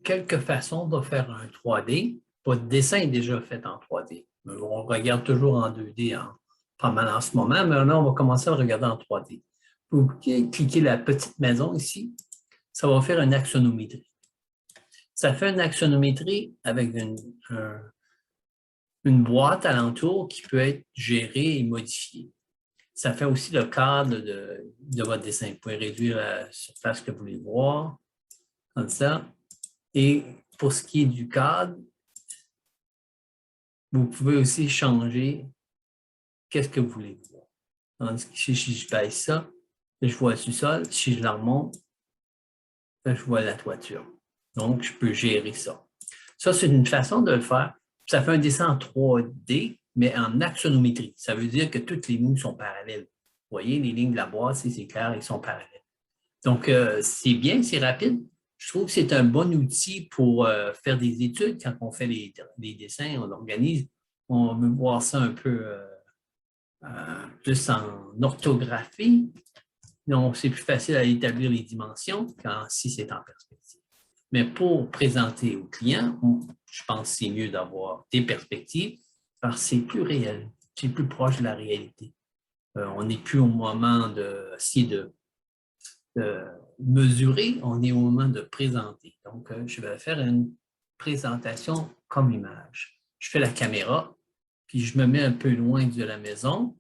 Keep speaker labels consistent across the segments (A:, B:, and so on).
A: quelques façons de faire un 3D. Votre dessin est déjà fait en 3D. On regarde toujours en 2D pas mal en ce moment, mais là, on va commencer à le regarder en 3D. Vous cliquez la petite maison ici, ça va faire une axonométrie. Ça fait une axonométrie avec une boîte alentour qui peut être gérée et modifiée. Ça fait aussi le cadre de votre dessin. Vous pouvez réduire la surface que vous voulez voir, comme ça. Et pour ce qui est du cadre, vous pouvez aussi changer qu'est-ce que vous voulez voir. Tandis que si je baisse ça, je vois le sous-sol. Si je la remonte, je vois la toiture. Donc, je peux gérer ça. Ça, c'est une façon de le faire. Ça fait un dessin en 3D, mais en axonométrie. Ça veut dire que toutes les lignes sont parallèles. Vous voyez, les lignes de la boîte, c'est clair, ils sont parallèles. Donc, c'est bien, c'est rapide. Je trouve que c'est un bon outil pour faire des études. Quand on fait les dessins, on organise, on veut voir ça un peu plus en orthographie. Donc, c'est plus facile à établir les dimensions si c'est en perspective. Mais pour présenter au client, je pense que c'est mieux d'avoir des perspectives parce que c'est plus réel, c'est plus proche de la réalité. On n'est plus au moment d'essayer de mesurer, on est au moment de présenter. Donc, je vais faire une présentation comme image. Je fais la caméra, puis je me mets un peu loin de la maison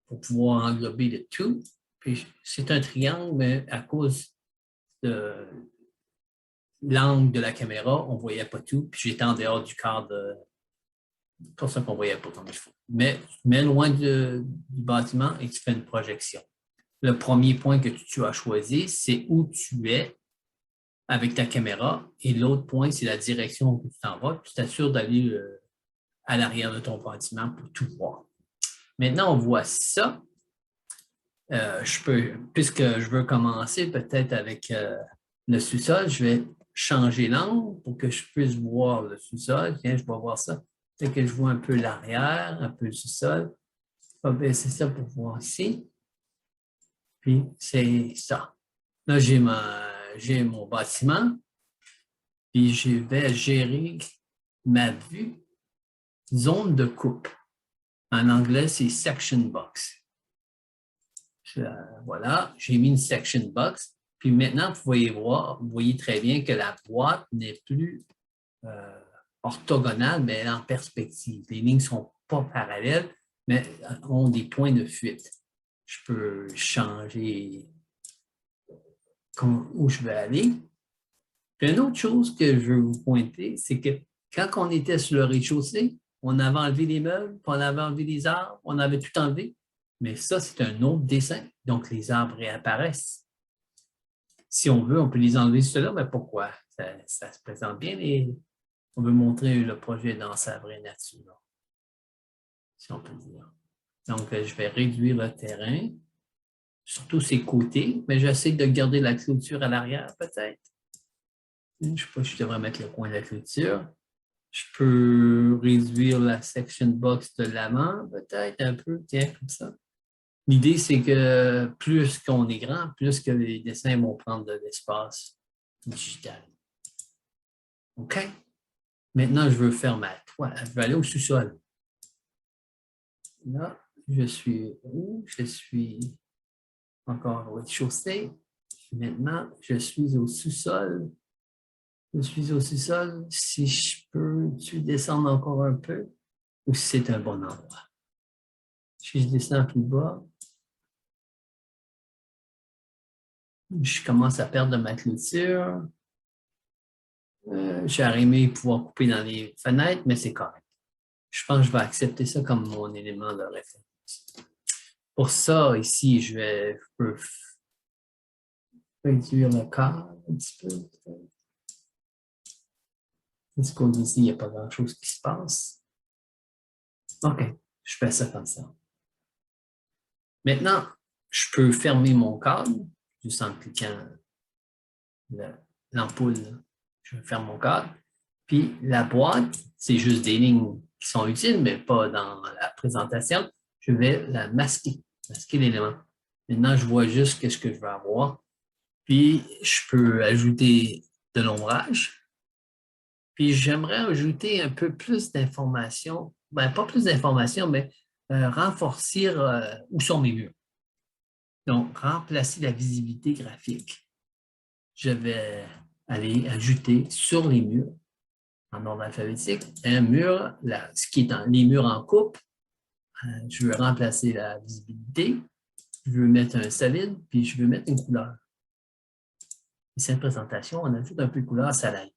A: pour pouvoir englober le tout. Puis c'est un triangle, mais à cause de l'angle de la caméra, on ne voyait pas tout, puis j'étais en dehors du cadre, pour ça qu'on ne voyait pas comme il faut. Mais loin du bâtiment et tu fais une projection. Le premier point que tu as choisi, c'est où tu es avec ta caméra, et l'autre point, c'est la direction où tu t'en vas. Tu t'assures d'aller à l'arrière de ton bâtiment pour tout voir. Maintenant, on voit ça. Puisque je veux commencer peut-être avec le sous-sol, je vais changer l'angle pour que je puisse voir le sous-sol. Tiens, je vais voir ça. Peut-être que je vois un peu l'arrière, un peu le sous-sol. Je vais baisser ça pour voir ici. Puis, c'est ça. Là, j'ai mon bâtiment. Puis, je vais gérer ma vue zone de coupe. En anglais, c'est section box. Voilà, j'ai mis une section box. Puis maintenant, vous voyez très bien que la boîte n'est plus orthogonale, mais elle est en perspective. Les lignes ne sont pas parallèles, mais ont des points de fuite. Je peux changer où je vais aller. Puis une autre chose que je veux vous pointer, c'est que quand on était sur le rez-de-chaussée, on avait enlevé les meubles, on avait enlevé les arbres, on avait tout enlevé. Mais ça, c'est un autre dessin. Donc, les arbres réapparaissent. Si on veut, on peut les enlever ceux-là, mais pourquoi? Ça se présente bien et on veut montrer le projet dans sa vraie nature, si on peut dire. Donc, je vais réduire le terrain, surtout ses côtés, mais j'essaie de garder la clôture à l'arrière, peut-être. Je ne sais pas si je devrais mettre le coin de la clôture. Je peux réduire la section box de l'avant, peut-être un peu, tiens, comme ça. L'idée, c'est que plus qu'on est grand, plus que les dessins vont prendre de l'espace digital. OK? Maintenant, je veux faire ma toile. Je vais aller au sous-sol. Là, je suis où? Je suis encore au rez-de-chaussée. Maintenant, je suis au sous-sol. Je suis au sous-sol. Si je peux-tu descendre encore un peu ou si c'est un bon endroit? Si je descends plus bas, je commence à perdre de ma clôture. J'aurais aimé pouvoir couper dans les fenêtres, mais c'est correct. Je pense que je vais accepter ça comme mon élément de référence. Pour ça, ici, je peux réduire le cadre un petit peu. Parce qu'ici, il n'y a pas grand-chose qui se passe. OK, je fais ça comme ça. Maintenant, je peux fermer mon cadre, juste en cliquant l'ampoule. Je ferme mon cadre. Puis la boîte, c'est juste des lignes qui sont utiles, mais pas dans la présentation. Je vais la masquer l'élément. Maintenant, je vois juste ce que je veux avoir. Puis, je peux ajouter de l'ombrage. Puis j'aimerais ajouter un peu plus d'informations, ben, pas plus d'informations, mais renforcer où sont mes murs. Donc, remplacer la visibilité graphique. Je vais aller ajouter sur les murs, en ordre alphabétique, un mur, ce qui est les murs en coupe. Je veux remplacer la visibilité. Je veux mettre un solide, puis je veux mettre une couleur. Et cette présentation, on ajoute un peu de couleur, ça l'aide.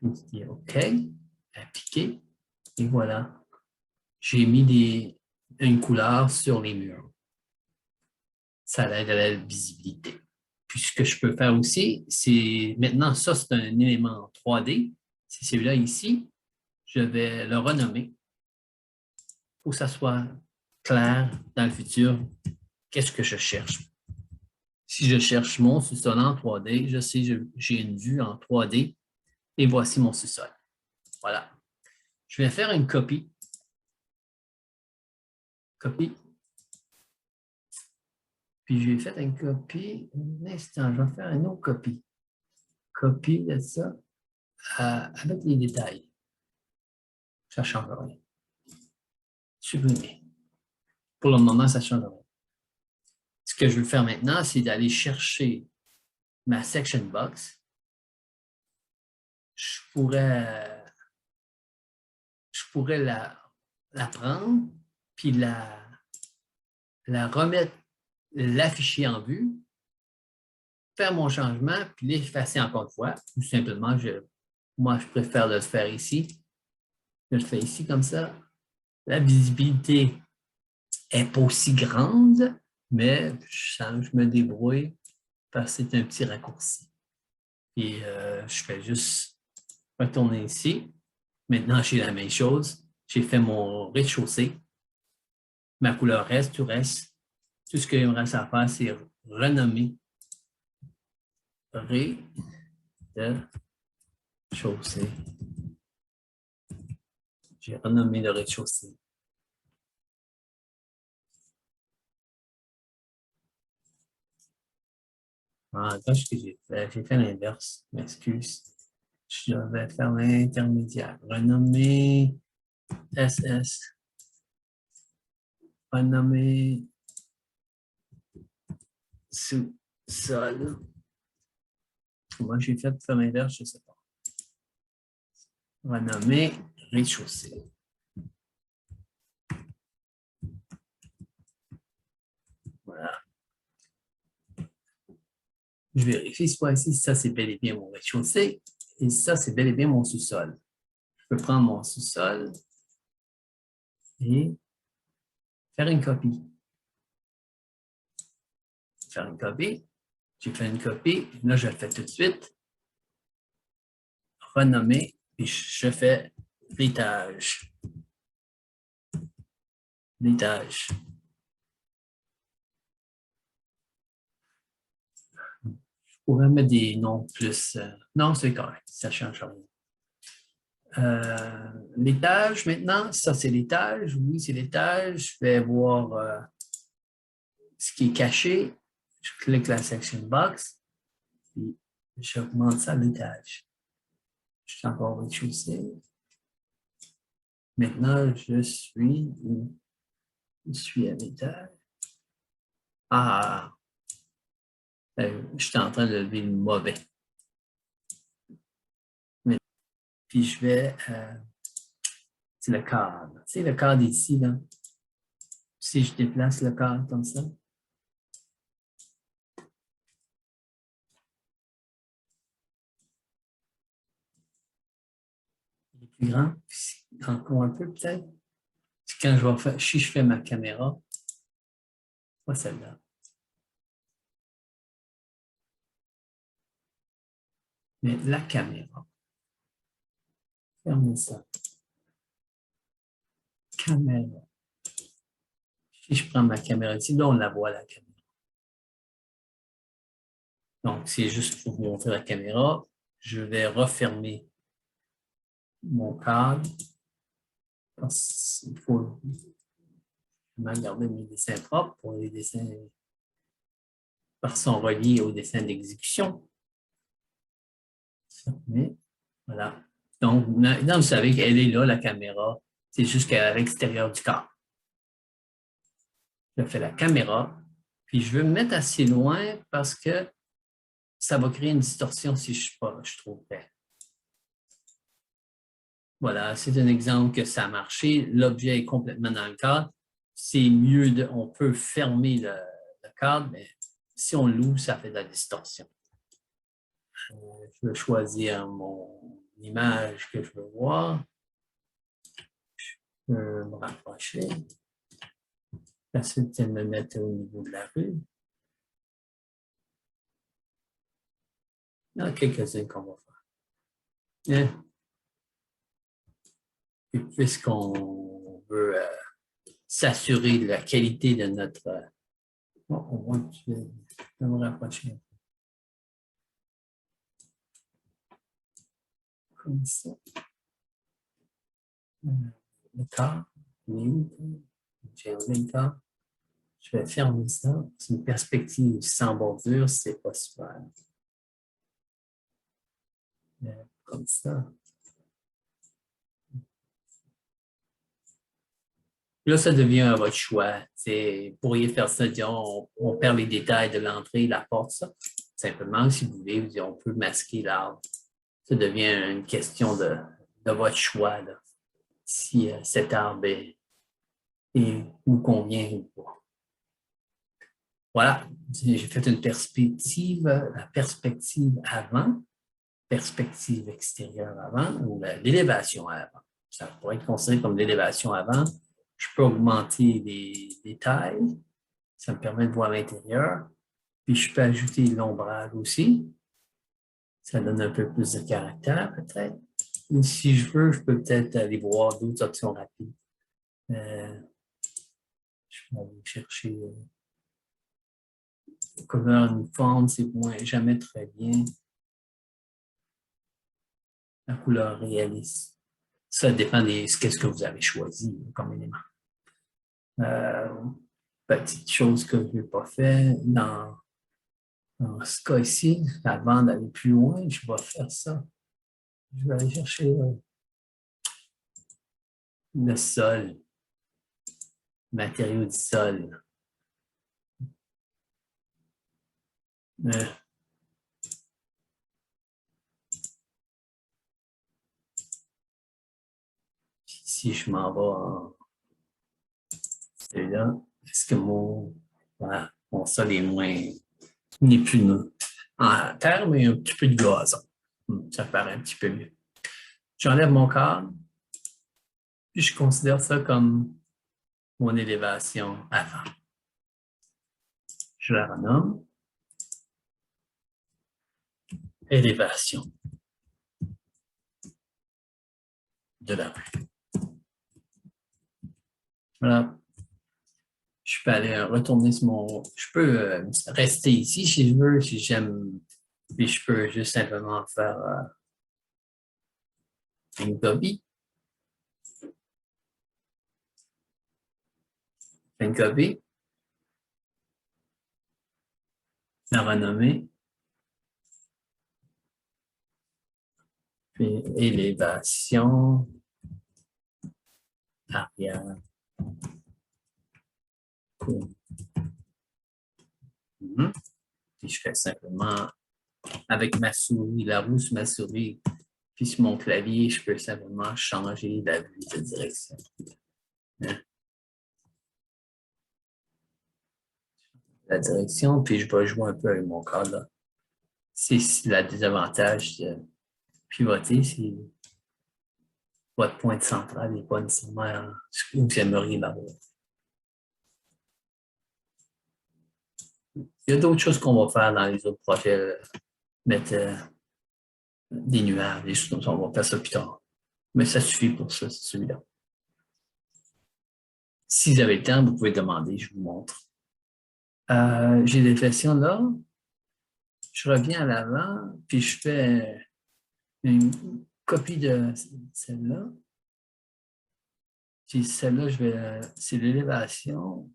A: Puis je dis OK, appliquer, et voilà. J'ai mis une couleur sur les murs. Ça aide à la visibilité. Puis ce que je peux faire aussi, c'est maintenant, ça, c'est un élément 3D. C'est celui-là ici. Je vais le renommer pour que ça soit clair dans le futur. Qu'est-ce que je cherche? Si je cherche mon sous-sol en 3D, je sais j'ai une vue en 3D et voici mon sous-sol. Voilà. Je vais faire une copie. Copie. Puis j'ai fait une copie. Un instant, je vais faire une autre copie. Copie de ça avec les détails. Ça ne change rien. Supprimer. Pour le moment, ça ne change rien. Ce que je veux faire maintenant, c'est d'aller chercher ma section box. Je pourrais la prendre, puis la remettre, l'afficher en vue, faire mon changement, puis l'effacer encore une fois. Ou simplement, moi, je préfère le faire ici. Je le fais ici comme ça. La visibilité n'est pas aussi grande, mais je me débrouille parce que c'est un petit raccourci. Et je fais juste retourner ici. Maintenant, j'ai la même chose. J'ai fait mon rez-de-chaussée. Ma couleur reste, tout reste. Tout ce qu'il me reste à faire, c'est renommer rez-de-chaussée. J'ai renommé le rez-de-chaussée. Ah, ce que j'ai fait l'inverse. M'excuse. Je vais faire l'intermédiaire. Renommer SS. Renommer sous-sol. Moi, j'ai fait faire l'inverse, je ne sais pas. Renommer rez-de-chaussée. Voilà. Je vérifie ce fois-ci, ça c'est bel et bien mon rez-de-chaussée et ça c'est bel et bien mon sous-sol. Je peux prendre mon sous-sol et faire une copie. Faire une copie. J'ai fait une copie. Là, je le fais tout de suite. Renommer et je fais l'étage. L'étage. Je pourrais mettre des noms plus... non, c'est correct. Ça ne change rien. L'étage maintenant, ça c'est l'étage. Oui, c'est l'étage. Je vais voir ce qui est caché. Je clique la section box. Puis j'augmente ça à l'étage. Je suis encore au rez-de-chaussée. Maintenant, je suis à l'étage. Ah! Je suis en train de lever le mauvais. Puis je vais... c'est le cadre. Tu sais, le cadre ici, là. Si je déplace le cadre comme ça. Il est plus grand. Encore un peu, peut-être. Quand je vais faire, si je fais ma caméra, pas celle-là. Mais la caméra. Fermez ça. Caméra. Si je prends ma caméra ici, là, on la voit, la caméra. Donc, c'est juste pour vous montrer la caméra. Je vais refermer mon cadre. Il faut garder mes dessins propres pour les dessins parce qu'ils sont reliés aux dessins d'exécution. Fermer. Voilà. Donc, maintenant, vous savez qu'elle est là, la caméra. C'est juste qu'à l'extérieur du corps. Je fais la caméra, puis je veux me mettre assez loin parce que ça va créer une distorsion si je ne suis pas, je trouve près. Voilà, c'est un exemple que ça a marché. L'objet est complètement dans le cadre. C'est mieux, on peut fermer le cadre, mais si on l'ouvre, ça fait de la distorsion. Je vais choisir mon image que je veux voir. Je vais me rapprocher. Ensuite, de me mettre au niveau de la rue. Il y en a quelques-uns qu'on va faire. Et puisqu'on veut s'assurer de la qualité de notre... Bon, au moins, je vais me rapprocher. Comme ça. Le corps, j'ai un le corps. Je vais fermer ça. C'est une perspective sans bordure, c'est pas super. Comme ça. Là, ça devient à votre choix. Vous pourriez faire ça, disons, on perd les détails de l'entrée, la porte, ça. Simplement, si vous voulez, on peut masquer l'arbre. Ça devient une question de votre choix, là, si cet arbre vous convient ou pas. Voilà, j'ai fait une perspective, la perspective avant, perspective extérieure avant, ou l'élévation avant. Ça pourrait être considéré comme l'élévation avant. Je peux augmenter les détails, ça me permet de voir l'intérieur. Puis je peux ajouter l'ombrage aussi. Ça donne un peu plus de caractère, peut-être. Et si je veux, je peux peut-être aller voir d'autres options rapides. Je peux aller chercher couleur uniforme, c'est jamais très bien. La couleur réaliste. Ça dépend de ce que vous avez choisi comme élément. Petite chose que je n'ai pas fait. Dans ce cas-ci, avant d'aller plus loin, je vais faire ça. Je vais aller chercher le sol, le matériau du sol. Si je m'en vais en celui-là, est-ce que voilà, mon sol est n'est plus en terre, mais un petit peu de gazon. Ça paraît un petit peu mieux. J'enlève mon cadre, puis je considère ça comme mon élévation avant. Je la renomme. Élévation de la rue. Voilà. Je peux aller retourner sur mon... Je peux rester ici si je veux, si j'aime. Puis je peux juste simplement faire une copie. Une copie. La renommer. Puis élévation arrière. Cool. Puis je fais simplement avec ma souris, la roue sur ma souris, puis sur mon clavier, je peux simplement changer la vue de direction. La direction, puis je vais jouer un peu avec mon cadre là. C'est le désavantage de pivoter, c'est votre point central n'est pas nécessairement où vous aimeriez l'avoir. Il y a d'autres choses qu'on va faire dans les autres projets, mettre des nuages, des choses comme ça, on va faire ça plus tard. Mais ça suffit pour ça, c'est celui-là. Si vous avez le temps, vous pouvez demander, je vous montre. J'ai des versions là. Je reviens à l'avant, puis je fais une copie de celle-là. Puis celle-là, c'est l'élévation.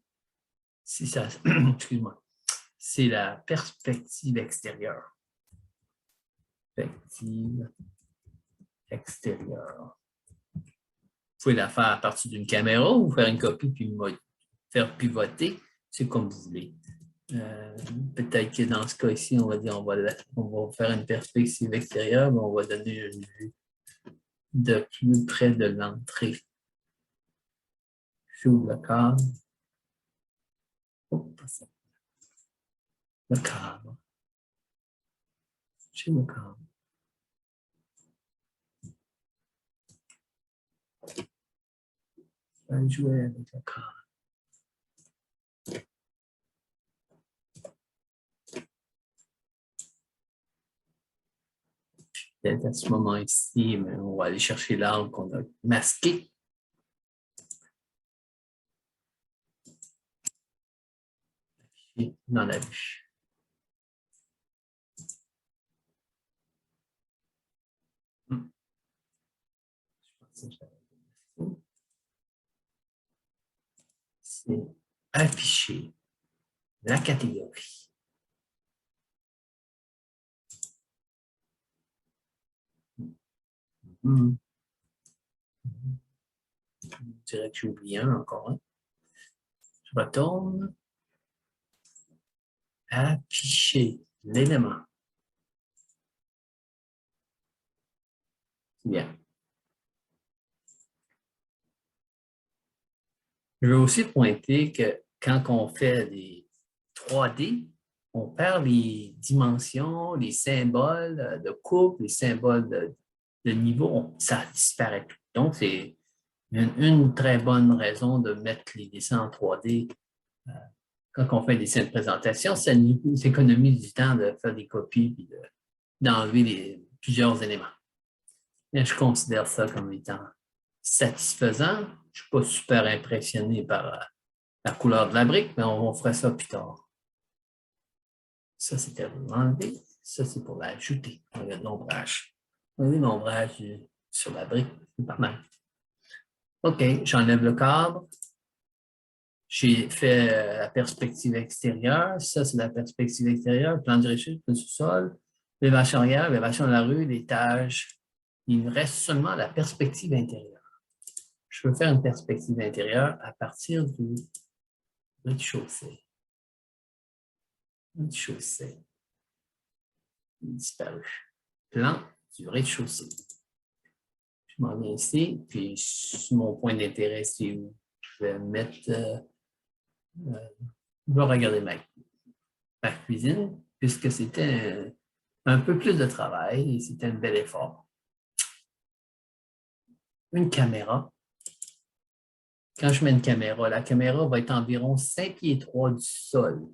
A: Si ça, excuse-moi. C'est la perspective extérieure. Perspective extérieure. Vous pouvez la faire à partir d'une caméra ou faire une copie puis faire pivoter. C'est comme vous voulez. Peut-être que dans ce cas-ci, on va dire on va faire une perspective extérieure, mais on va donner une vue de plus près de l'entrée. J'ouvre le cadre. Oh, le cadre. J'ai le cadre. Je vais jouer avec le cadre. Peut-être à ce moment ici, mais on va aller chercher l'arbre qu'on a masqué. Dans la vue. C'est afficher la catégorie. Je dirais que j'ai oublié un encore. Je retourne. Afficher l'élément. Bien. Je veux aussi pointer que quand on fait des 3D, on perd les dimensions, les symboles de coupe, les symboles de niveau, ça disparaît tout. Donc, c'est une très bonne raison de mettre les dessins en 3D quand on fait des dessins de présentation. Ça nous économise du temps de faire des copies et d'enlever plusieurs éléments. Et je considère ça comme étant satisfaisant. Je ne suis pas super impressionné par la couleur de la brique, mais on fera ça plus tard. Ça, c'était à enlever. Ça, c'est pour l'ajouter. On a l'ombrage. On a l'ombrage sur la brique. C'est pas mal. OK, j'enlève le cadre. J'ai fait la perspective extérieure. Ça, c'est la perspective extérieure. Plan direction, plan sous-sol. L'élévation arrière, l'élévation de la rue, l'étage. Il me reste seulement la perspective intérieure. Je peux faire une perspective intérieure à partir du rez-de-chaussée. Rez-de-chaussée. Il a disparu. Plan du rez-de-chaussée. Je m'en viens ici, puis mon point d'intérêt, c'est où je vais mettre. Je vais regarder ma cuisine, puisque c'était un peu plus de travail et c'était un bel effort. Une caméra. Quand je mets une caméra, la caméra va être environ 5 pieds 3 du sol.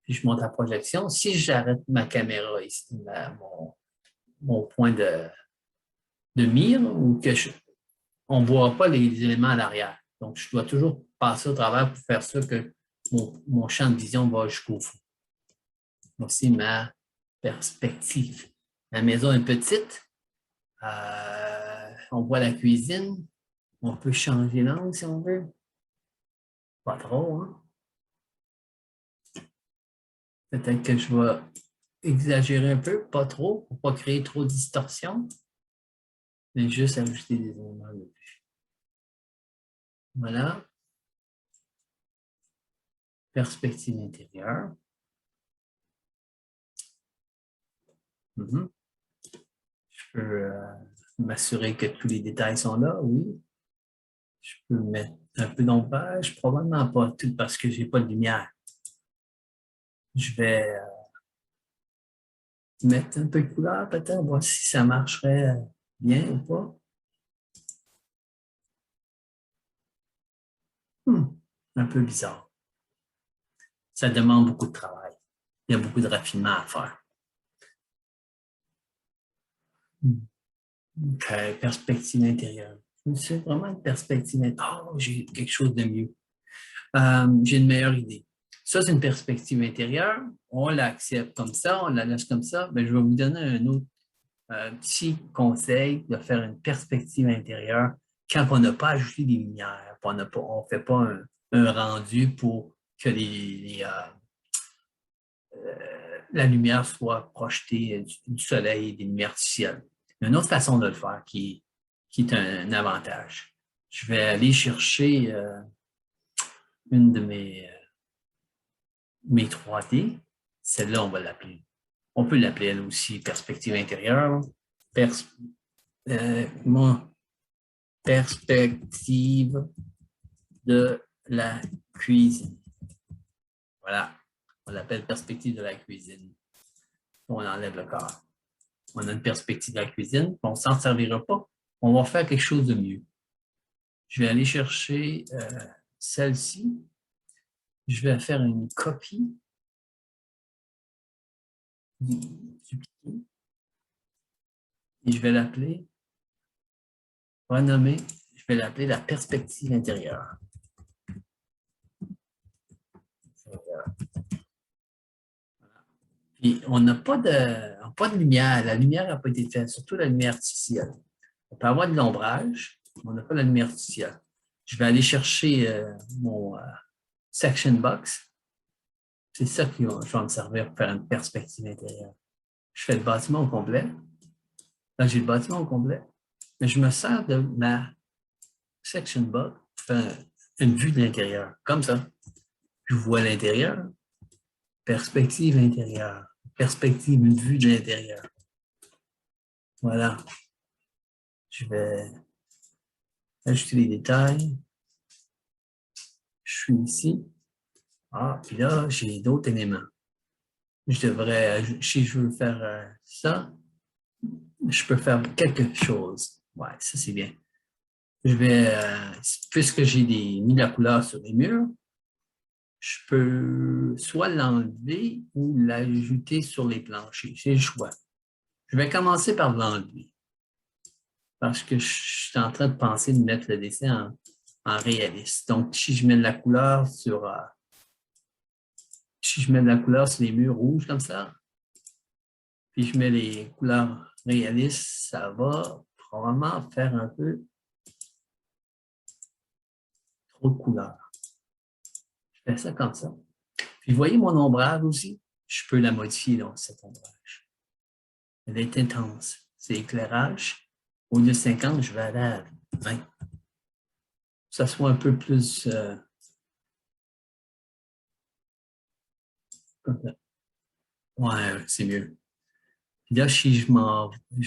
A: Puis je monte la projection. Si j'arrête ma caméra ici, mon point de mire, ou que on ne voit pas les éléments à l'arrière. Donc, je dois toujours passer au travers pour faire ça que mon champ de vision va jusqu'au fond. Voici ma perspective. La maison est petite. On voit la cuisine. On peut changer l'angle si on veut. Pas trop, hein? Peut-être que je vais exagérer un peu, pas trop, pour ne pas créer trop de distorsion, mais juste ajouter des éléments de vue. Voilà. Perspective intérieure. Je peux m'assurer que tous les détails sont là, oui. Je peux mettre un peu d'ombrage, probablement pas tout parce que je n'ai pas de lumière. Je vais mettre un peu de couleur peut-être, voir si ça marcherait bien ou pas. Un peu bizarre. Ça demande beaucoup de travail. Il y a beaucoup de raffinement à faire. OK, perspective intérieure. C'est vraiment une perspective intérieure. Oh, j'ai quelque chose de mieux. J'ai une meilleure idée. Ça, c'est une perspective intérieure. On l'accepte comme ça, on la laisse comme ça. Mais je vais vous donner un autre petit conseil de faire une perspective intérieure quand on n'a pas ajouté des lumières, on ne fait pas un rendu pour que la lumière soit projetée du soleil et des lumières artificielles. Il y a une autre façon de le faire qui est un avantage. Je vais aller chercher une de mes 3D. Celle-là, on va l'appeler. On peut l'appeler elle aussi perspective intérieure. Perspective de la cuisine. Voilà. On l'appelle perspective de la cuisine. On enlève le corps. On a une perspective de la cuisine, on ne s'en servira pas. On va faire quelque chose de mieux. Je vais aller chercher celle-ci. Je vais faire une copie du pied. Et je vais l'appeler, renommer, je vais l'appeler la perspective intérieure. Puis, on n'a pas de lumière. La lumière n'a pas été faite, surtout la lumière artificielle. On peut avoir de l'ombrage, mais on n'a pas la lumière artificielle. Je vais aller chercher mon section box. C'est ça qui va me servir pour faire une perspective intérieure. Je fais le bâtiment au complet. Là, j'ai le bâtiment au complet. Mais je me sers de ma section box pour faire une vue de l'intérieur. Comme ça. Je vois l'intérieur. Perspective intérieure. Perspective, une vue de l'intérieur. Voilà. Je vais ajouter les détails. Je suis ici. Ah, puis là, j'ai d'autres éléments. Je devrais, si je veux faire ça, je peux faire quelque chose. Ouais, ça c'est bien. Je vais, puisque j'ai mis la couleur sur les murs, je peux soit l'enlever ou l'ajouter sur les planchers. J'ai le choix. Je vais commencer par l'enlever. Parce que je suis en train de penser de mettre le dessin en réaliste. Donc, si je mets de la couleur sur les murs rouges comme ça, puis je mets les couleurs réalistes, ça va probablement faire un peu trop de couleurs. Je fais ça comme ça. Puis, vous voyez mon ombrage aussi? Je peux la modifier, donc, cet ombrage. Elle est intense. C'est éclairage. Au lieu de 50, je vais aller à 20. Que ça soit un peu plus... ouais, c'est mieux. Puis là, si je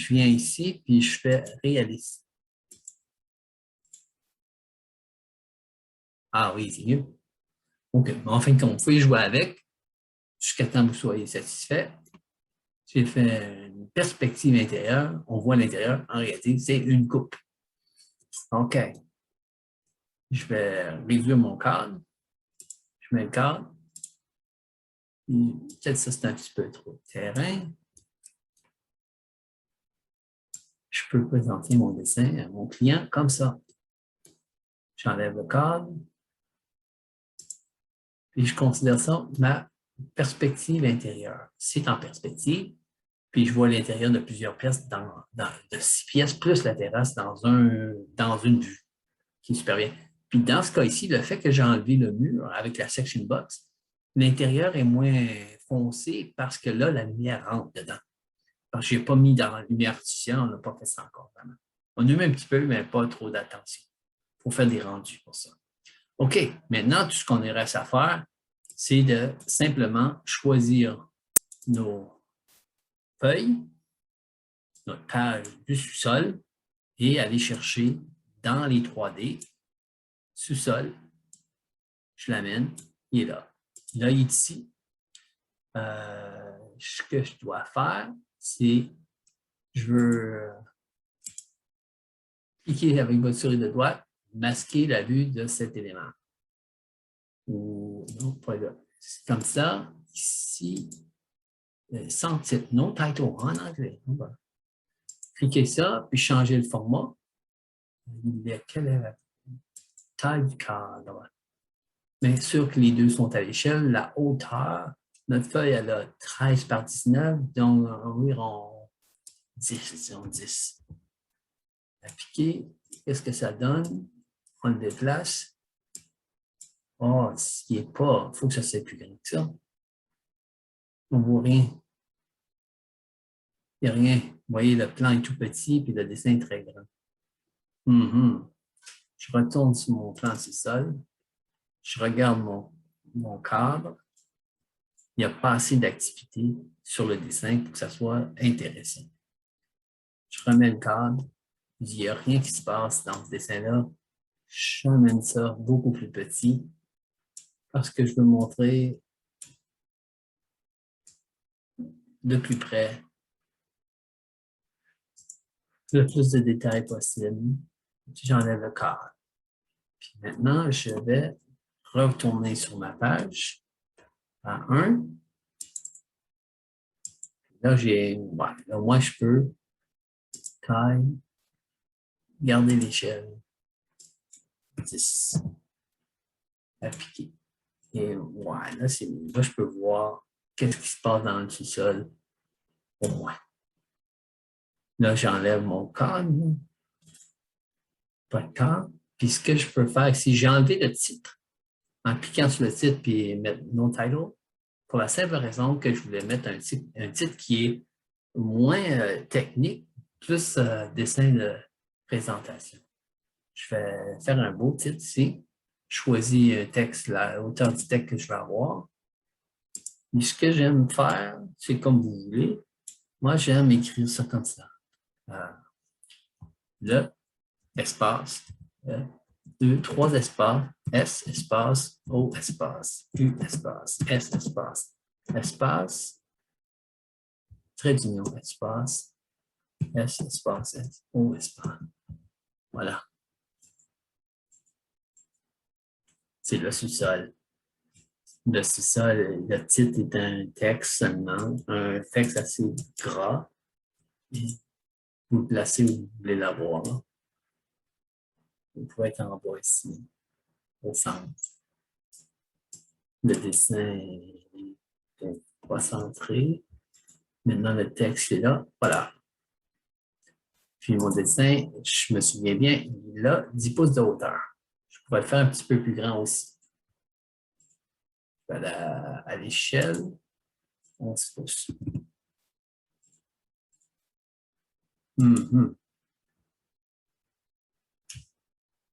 A: viens ici, puis je fais réaliste. Ah oui, c'est mieux. OK. En fin de compte, vous pouvez jouer avec jusqu'à temps que vous soyez satisfait. J'ai fait une perspective intérieure. On voit l'intérieur. En réalité, c'est une coupe. OK. Je vais réduire mon cadre. Je mets le cadre. Peut-être ça, c'est un petit peu trop de terrain. Je peux présenter mon dessin à mon client comme ça. J'enlève le cadre. Puis je considère ça ma perspective intérieure. C'est en perspective. Puis je vois l'intérieur de plusieurs pièces, de 6 pièces, plus la terrasse dans une vue, qui est super bien. Puis dans ce cas ici, le fait que j'ai enlevé le mur avec la section box, l'intérieur est moins foncé parce que là, la lumière rentre dedans. Parce que je n'ai pas mis dans la lumière artificielle, on n'a pas fait ça encore vraiment. On a mis un petit peu, mais pas trop d'attention. Il faut faire des rendus pour ça. OK, maintenant, tout ce qu'on reste à faire, c'est de simplement choisir nos feuilles, notre page du sous-sol et aller chercher dans les 3D, sous-sol, je l'amène, il est là. Là, il est ici. Ce que je dois faire, c'est, je veux cliquer avec votre souris de droite, masquer la vue de cet élément. Ou non, pas là. C'est comme ça. Ici, sans titre, no title en anglais. On va cliquer ça, puis changer le format. Quelle est la taille du cadre? Bien sûr que les deux sont à l'échelle. La hauteur, notre feuille, elle a 13 par 19, donc environ 10, disons 10. Appliquer, qu'est-ce que ça donne? On le déplace. Oh, il n'est pas, il faut que ça soit plus grand que ça. On ne voit rien. Il n'y a rien. Vous voyez, le plan est tout petit, puis le dessin est très grand. Mm-hmm. Je retourne sur mon plan sous-sol. Je regarde mon cadre. Il n'y a pas assez d'activité sur le dessin pour que ça soit intéressant. Je remets le cadre. Il n'y a rien qui se passe dans ce dessin-là. J'amène ça beaucoup plus petit parce que je veux montrer de plus près le plus de détails possible. J'enlève le cadre. Puis maintenant, je vais retourner sur ma page à 1. Là, là, moi, je peux taille, garder l'échelle, 10, appliquer. Et ouais, là, je peux voir qu'est-ce qui se passe dans le sous-sol au moins. Là, j'enlève mon cadre, pas de cadre. Puis ce que je peux faire, si j'ai enlevé le titre, en cliquant sur le titre puis mettre No Title, pour la simple raison que je voulais mettre un titre qui est moins technique, plus dessin de présentation. Je vais faire un beau titre ici. Je choisis un texte, la hauteur du texte que je vais avoir. Et ce que j'aime faire, c'est comme vous voulez. Moi, j'aime écrire ça comme ça. Le, espace, 2, 3 espaces, S, espace, O, espace, U, espace, S, espace, espace, trait d'union, espace, S, espace, S, O, espace. Voilà. C'est le sous-sol. Le sous-sol, le titre est un texte seulement, un texte assez gras. Vous le placez où vous voulez l'avoir. Il pourrait être en bas ici, au centre. Le dessin est pas centré. Maintenant, le texte est là. Voilà. Puis mon dessin, je me souviens bien, il a 10 pouces de hauteur. Je pourrais le faire un petit peu plus grand aussi. À l'échelle, 11 pouces.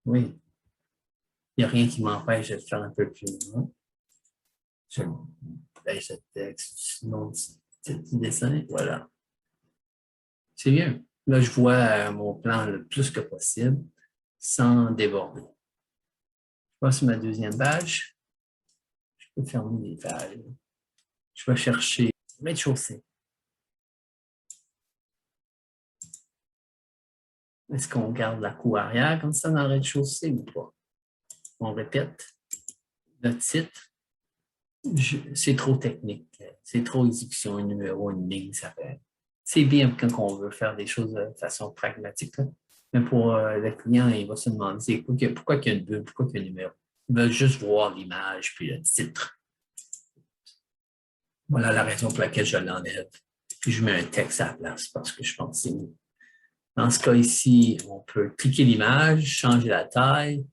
A: Oui. Il n'y a rien qui m'empêche de le faire un peu plus grand. Je baisse le texte, sinon petit dessin, voilà. C'est bien. Là, je vois mon plan le plus que possible sans déborder. Je passe sur ma deuxième page. Je peux fermer les pages. Je vais chercher rez-de-chaussée. Est-ce qu'on garde la cour arrière comme ça dans le rez-de-chaussée ou pas? On répète. Le titre, c'est trop technique. C'est trop exécution, un numéro, une ligne, ça fait. C'est bien quand on veut faire des choses de façon pragmatique. Là. Mais pour le client, il va se demander pourquoi il y a une bulle, pourquoi il y a un numéro. Il veut juste voir l'image puis le titre. Voilà la raison pour laquelle je l'enlève. Puis je mets un texte à la place parce que je pense que c'est mieux. Dans ce cas ici, on peut cliquer l'image, changer la taille.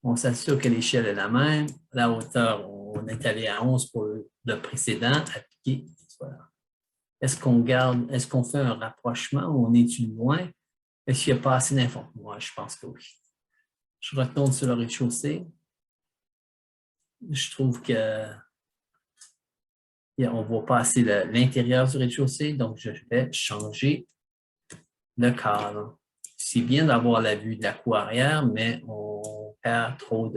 A: On s'assure que l'échelle est la même. La hauteur, on est allé à 11 pour le précédent. Appliquer. Voilà. Est-ce qu'on garde, est-ce qu'on fait un rapprochement ou on est-tu loin? Est-ce qu'il n'y a pas assez d'informations? Moi, je pense que oui. Je retourne sur le rez-de-chaussée. Je trouve que on ne voit pas assez l'intérieur du rez-de-chaussée, donc je vais changer le cadre. C'est bien d'avoir la vue de la cour arrière, mais on perd trop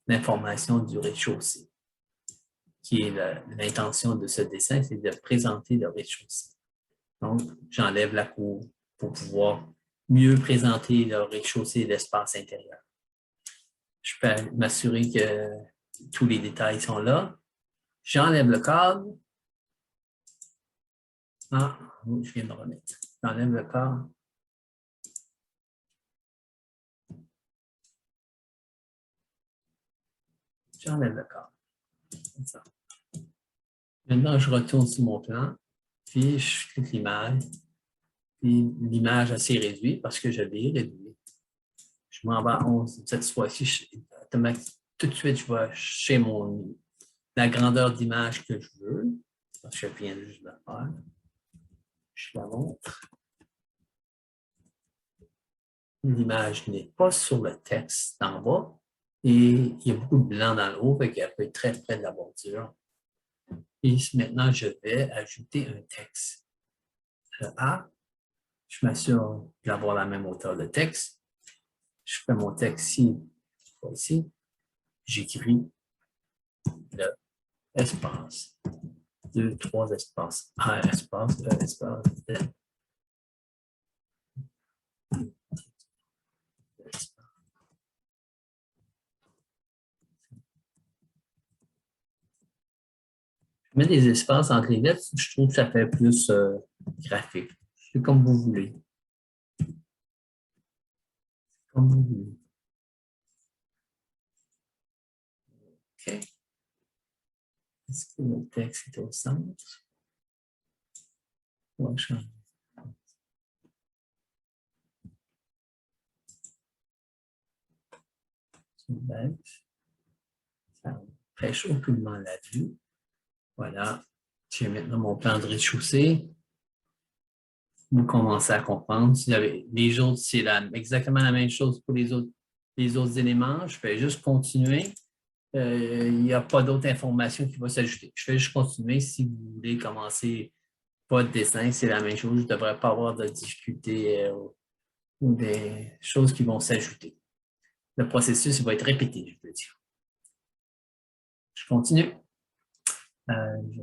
A: d'informations du rez-de-chaussée. Qui est l'intention de ce dessin, c'est de présenter le rez-de-chaussée. Donc, j'enlève la cour pour pouvoir mieux présenter le rez-de-chaussée et l'espace intérieur. Je peux m'assurer que tous les détails sont là. J'enlève le cadre. Ah, je viens de remettre. J'enlève le cadre. J'enlève le cadre. Comme ça. Maintenant, je retourne sur mon plan, puis je clique l'image. Puis l'image assez réduite parce que je l'ai réduite. Je m'en vais à 11. Cette fois-ci, tout de suite, je vais chez la grandeur d'image que je veux. Parce que je viens juste de le faire. Je la montre. L'image n'est pas sur le texte en bas et il y a beaucoup de blanc dans le haut, fait qu'elle peut être très près de la bordure. Et maintenant, je vais ajouter un texte. Le A, je m'assure d'avoir la même hauteur de texte. Je fais mon texte ici. J'écris le espace. 2, 3 espaces. Un espace, un espace, deux espaces. Je mets des espaces entre les lettres, je trouve que ça fait plus graphique. C'est comme vous voulez. Comme vous voulez. OK. Est-ce que le texte est au centre? Ouais, je baisse. Ça empêche aucunement la vue. Voilà. J'ai maintenant mon plan de rez-de-chaussée. Vous commencez à comprendre. Si les autres, c'est exactement la même chose pour les autres éléments. Je fais juste continuer. Il n'y a pas d'autre information qui va s'ajouter. Je fais juste continuer. Si vous voulez commencer pas de dessin, c'est la même chose. Je ne devrais pas avoir de difficultés ou des choses qui vont s'ajouter. Le processus il va être répété, je veux dire. Je continue.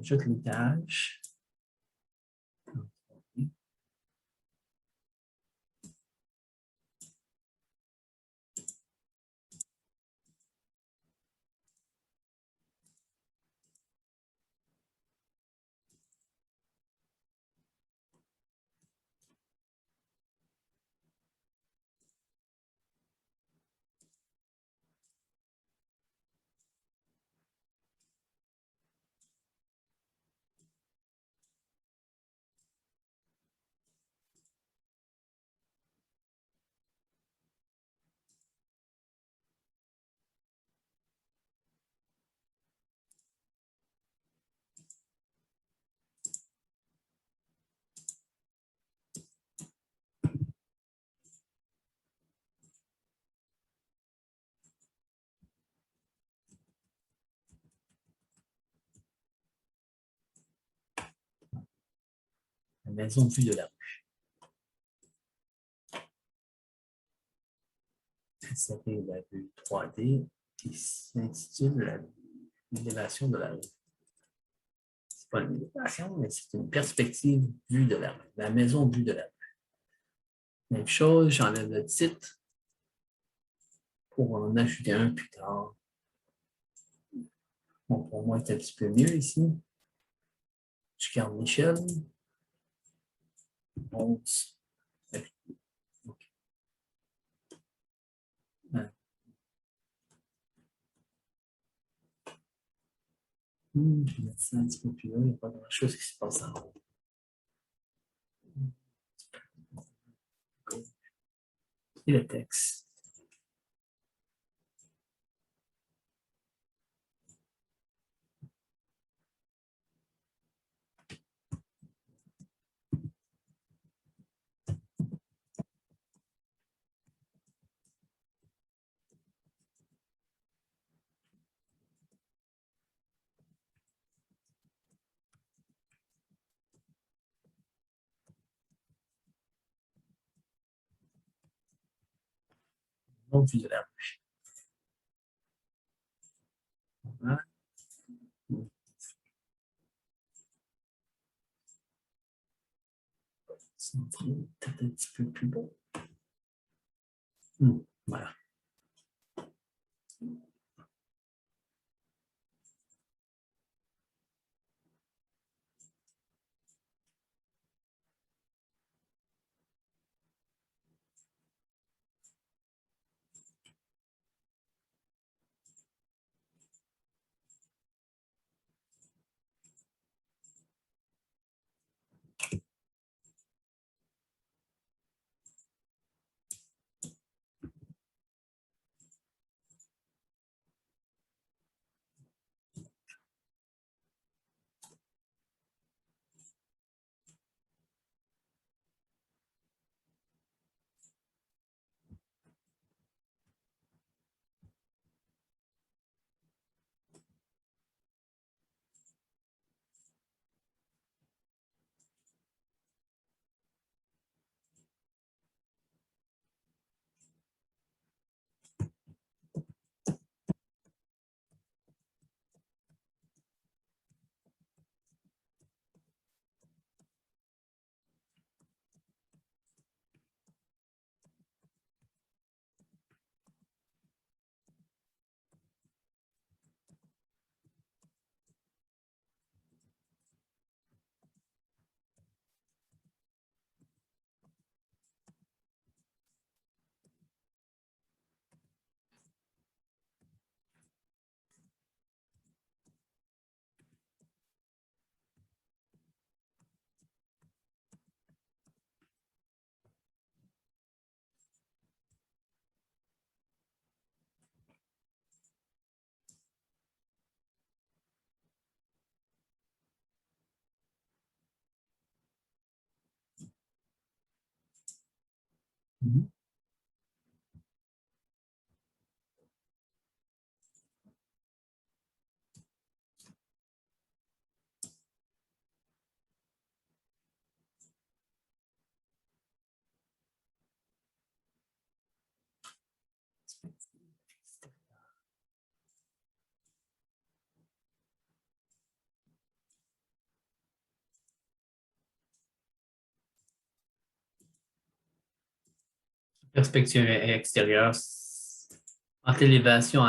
A: J'ajoute les tâches. La maison vue de la rue. Ça s'appelle la vue 3D qui s'intitule l'élévation de la rue. Ce n'est pas une élévation, mais c'est une perspective vue de la rue. La maison vue de la rue. Même chose, j'enlève le titre pour en ajouter un plus tard. Bon, pour moi, c'est un petit peu mieux ici. Je garde Michel. 11. Okay. Je vais mettre ça un petit peu plus là. Il n'y a pas grand-chose qui se passe en haut. Et le texte. Donc, vue de la rue. Voilà. Centré, peut-être un petit peu plus beau. Voilà. Mhm. Perspective extérieure, entre l'élévation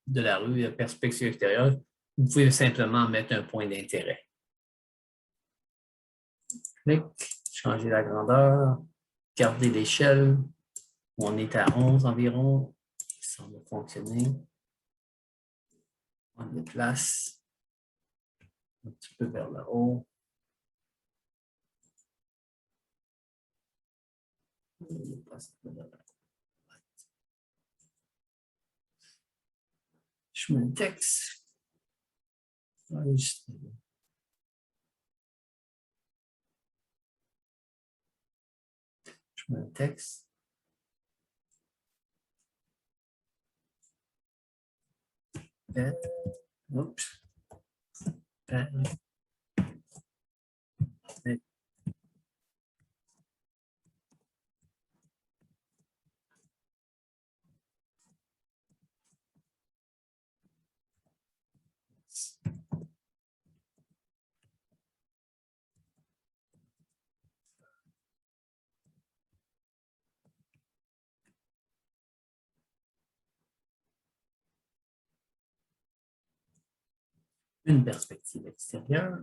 A: de la rue et la perspective extérieure, vous pouvez simplement mettre un point d'intérêt. Clic, changer la grandeur, garder l'échelle. On est à 11 environ. Ça va fonctionner. On déplace un petit peu vers le haut. Je mets le texte. Je mets le texte. Oups. Une perspective extérieure.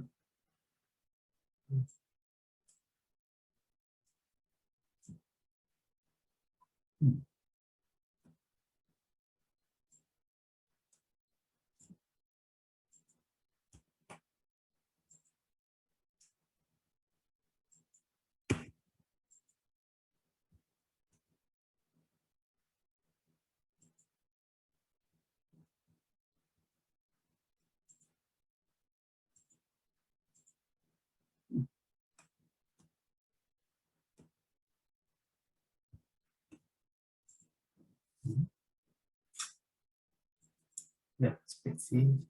A: Perspective.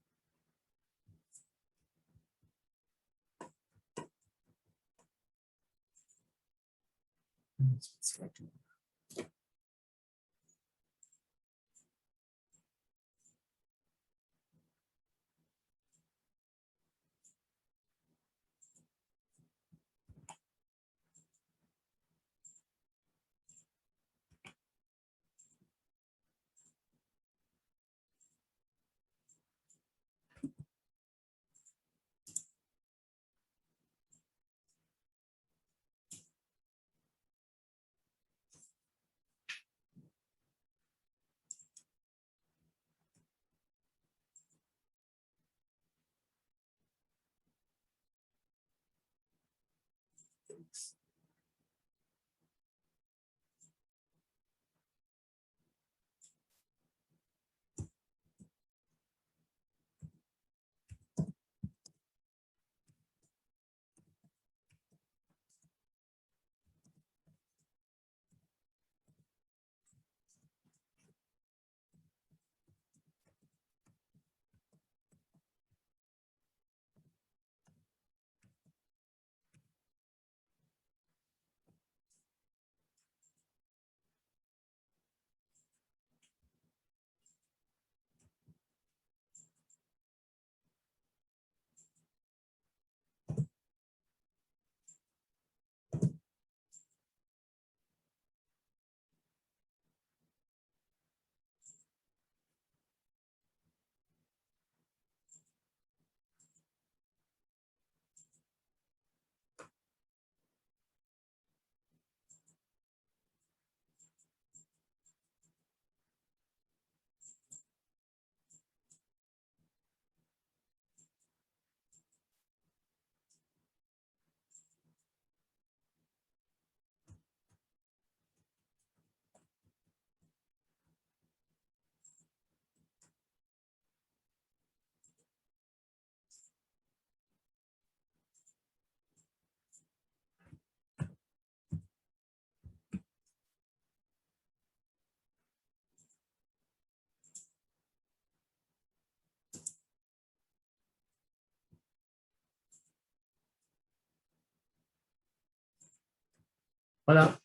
A: Voilà.